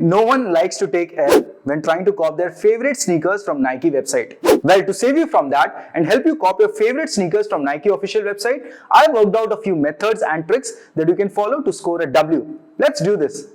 no one likes to take L when trying to cop their favorite sneakers from Nike website. Well, to save you from that and help you cop your favorite sneakers from Nike official website, I worked out a few methods and tricks that you can follow to score a W. Let's do this.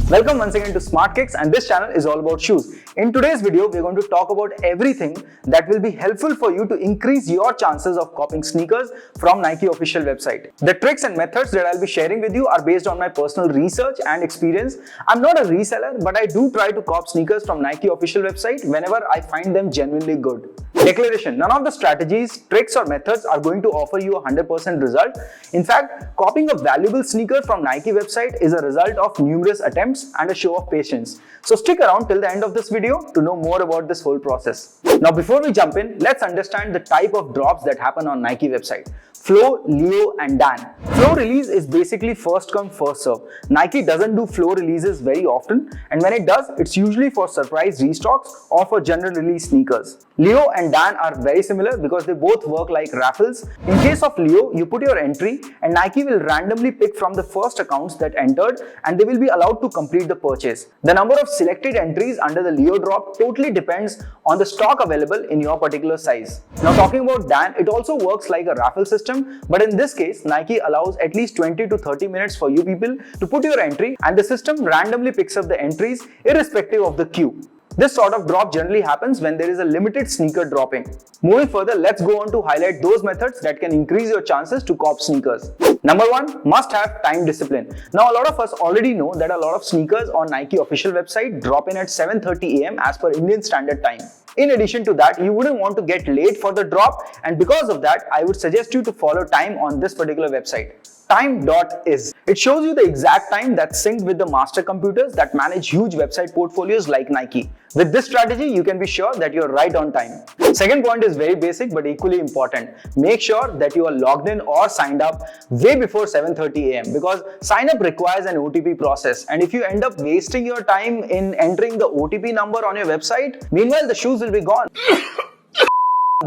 Welcome once again to Smart Kicks, and this channel is all about shoes. In today's video, we are going to talk about everything that will be helpful for you to increase your chances of copying sneakers from Nike official website. The tricks and methods that I'll be sharing with you are based on my personal research and experience. I'm not a reseller, but I do try to cop sneakers from Nike official website whenever I find them genuinely good. Declaration: none of the strategies, tricks or methods are going to offer you a 100% result. In fact, copying a valuable sneaker from Nike website is a result of numerous attempts and a show of patience. So stick around till the end of this video to know more about this whole process. Now before we jump in, let's understand the type of drops that happen on Nike website. Flow, Leo and Dan. Flow release is basically first come first serve. Nike doesn't do flow releases very often, and when it does, it's usually for surprise restocks or for general release sneakers. Leo and Dan are very similar because they both work like raffles. In case of Leo, you put your entry and Nike will randomly pick from the first accounts that entered and they will be allowed to complete the purchase. The number of selected entries under the Leo drop totally depends on the stock available in your particular size. Now talking about Dan, it also works like a raffle system, but in this case, Nike allows at least 20 to 30 minutes for you people to put your entry and the system randomly picks up the entries irrespective of the queue. This sort of drop generally happens when there is a limited sneaker dropping. Moving further, let's go on to highlight those methods that can increase your chances to cop sneakers. Number 1, must have time discipline. Now a lot of us already know that a lot of sneakers on Nike official website drop in at 7:30 AM as per Indian Standard Time. In addition to that, you wouldn't want to get late for the drop, and because of that, I would suggest you to follow time on this particular website. Time.is. It shows you the exact time that's synced with the master computers that manage huge website portfolios like Nike. With this strategy, you can be sure that you're right on time. Second point is very basic but equally important. Make sure that you are logged in or signed up way before 7:30 AM because sign up requires an OTP process, and if you end up wasting your time in entering the OTP number on your website, meanwhile the shoes will be gone.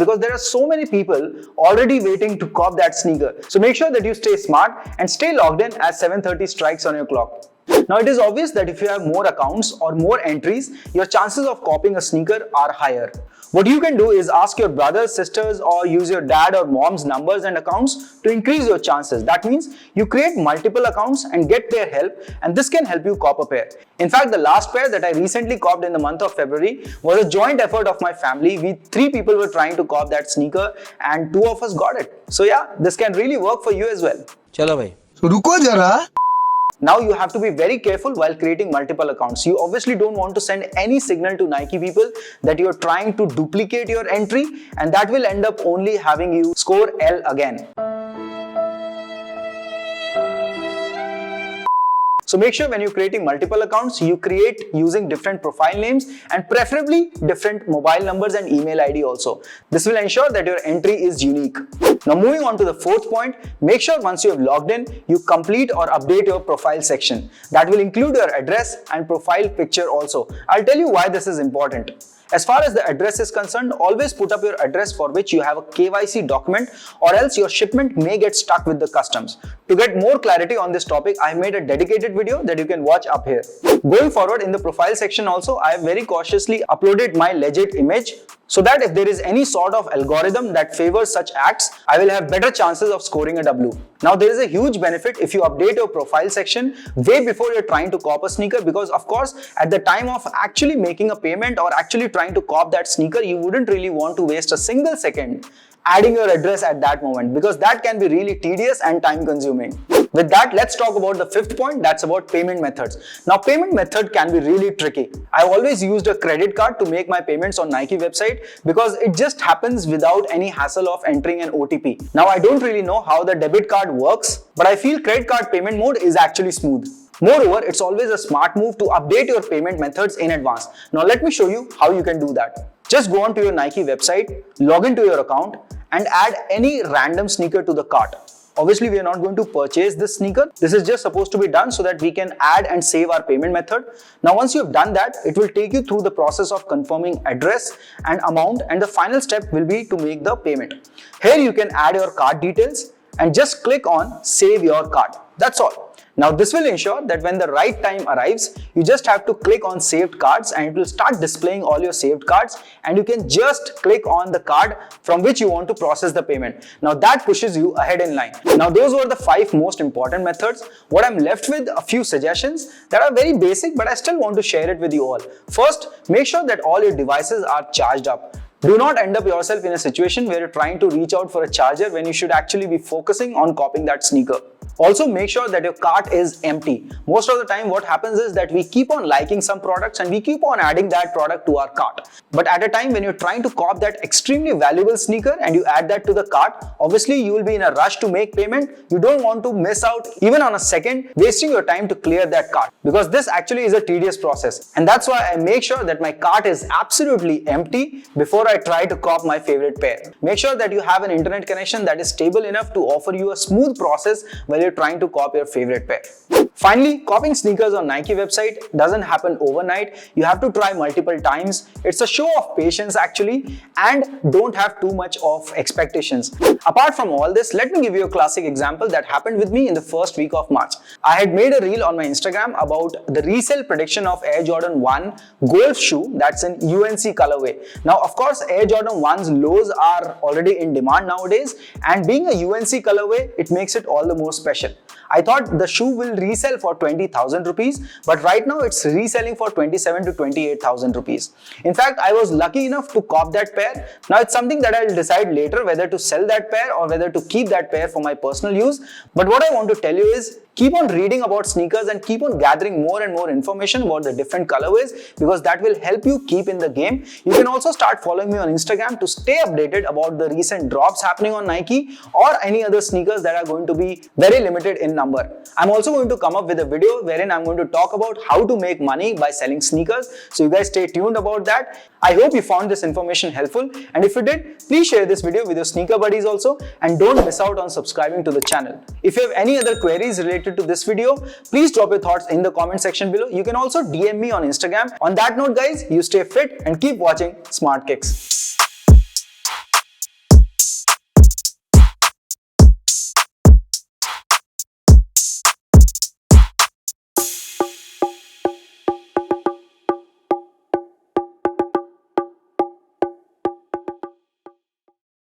Because there are so many people already waiting to cop that sneaker. So make sure that you stay smart and stay logged in as 7:30 strikes on your clock. Now it is obvious that if you have more accounts or more entries, your chances of copying a sneaker are higher. What you can do is ask your brothers, sisters or use your dad or mom's numbers and accounts to increase your chances. That means you create multiple accounts and get their help, and this can help you cop a pair. In fact, the last pair that I recently copped in the month of February was a joint effort of my family. We 3 people were trying to cop that sneaker and 2 of us got it. So yeah, this can really work for you as well. Chalo bhai. रुको जरा. Now you have to be very careful while creating multiple accounts. You obviously don't want to send any signal to Nike people that you're trying to duplicate your entry, and that will end up only having you score L again. So make sure when you're creating multiple accounts, you create using different profile names and preferably different mobile numbers and email ID also. This will ensure that your entry is unique. Now moving on to the fourth point, make sure once you have logged in, you complete or update your profile section. That will include your address and profile picture also. I'll tell you why this is important. As far as the address is concerned, always put up your address for which you have a KYC document, or else your shipment may get stuck with the customs. To get more clarity on this topic, I made a dedicated video that you can watch up here. Going forward, in the profile section also, I have very cautiously uploaded my legit image so that if there is any sort of algorithm that favors such acts, I will have better chances of scoring a W. Now there is a huge benefit if you update your profile section way before you're trying to cop a sneaker, because of course at the time of actually making a payment or actually trying to cop that sneaker, you wouldn't really want to waste a single second adding your address at that moment, because that can be really tedious and time consuming. With that, let's talk about the fifth point, that's about payment methods. Now payment method can be really tricky. I've always used a credit card to make my payments on Nike website because it just happens without any hassle of entering an OTP. Now I don't really know how the debit card works, but I feel credit card payment mode is actually smooth. Moreover, it's always a smart move to update your payment methods in advance. Now let me show you how you can do that. Just go on to your Nike website, log into your account and add any random sneaker to the cart. Obviously, we are not going to purchase this sneaker. This is just supposed to be done so that we can add and save our payment method. Now, once you have done that, it will take you through the process of confirming address and amount, and the final step will be to make the payment. Here you can add your card details, and just click on Save Your Cart. That's all. Now this will ensure that when the right time arrives, you just have to click on saved cards and it will start displaying all your saved cards, and you can just click on the card from which you want to process the payment. Now that pushes you ahead in line. Now those were the 5 most important methods. What I'm left with a few suggestions that are very basic, but I still want to share it with you all. First, make sure that all your devices are charged up. Do not end up yourself in a situation where you're trying to reach out for a charger when you should actually be focusing on copying that sneaker. Also, make sure that your cart is empty. Most of the time what happens is that we keep on liking some products and we keep on adding that product to our cart. But at a time when you're trying to cop that extremely valuable sneaker and you add that to the cart, obviously you will be in a rush to make payment. You don't want to miss out even on a second wasting your time to clear that cart, because this actually is a tedious process. And that's why I make sure that my cart is absolutely empty before I try to cop my favorite pair. Make sure that you have an internet connection that is stable enough to offer you a smooth process while you're trying to cop your favorite pair. Finally, copying sneakers on Nike website doesn't happen overnight. You have to try multiple times. It's a show of patience actually, and don't have too much of expectations. Apart from all this, let me give you a classic example that happened with me in the first week of March. I had made a reel on my Instagram about the resale prediction of Air Jordan 1 golf shoe that's in UNC colorway. Now of course Air Jordan 1's lows are already in demand nowadays, and being a UNC colorway, it makes it all the more special. I thought the shoe will resell for 20,000 rupees, but right now it's reselling for 27 to 28,000 rupees. In fact, I was lucky enough to cop that pair. Now it's something that I'll decide later whether to sell that pair or whether to keep that pair for my personal use. But what I want to tell you is, keep on reading about sneakers and keep on gathering more and more information about the different colorways, because that will help you keep in the game. You can also start following me on Instagram to stay updated about the recent drops happening on Nike or any other sneakers that are going to be very limited in number. I'm also going to come up with a video wherein I'm going to talk about how to make money by selling sneakers. So you guys stay tuned about that. I hope you found this information helpful, and if you did, please share this video with your sneaker buddies also, and don't miss out on subscribing to the channel. If you have any other queries related to this video, please drop your thoughts in the comment section below. You can also DM me on Instagram. On that note guys, you stay fit and keep watching Smart Kicks.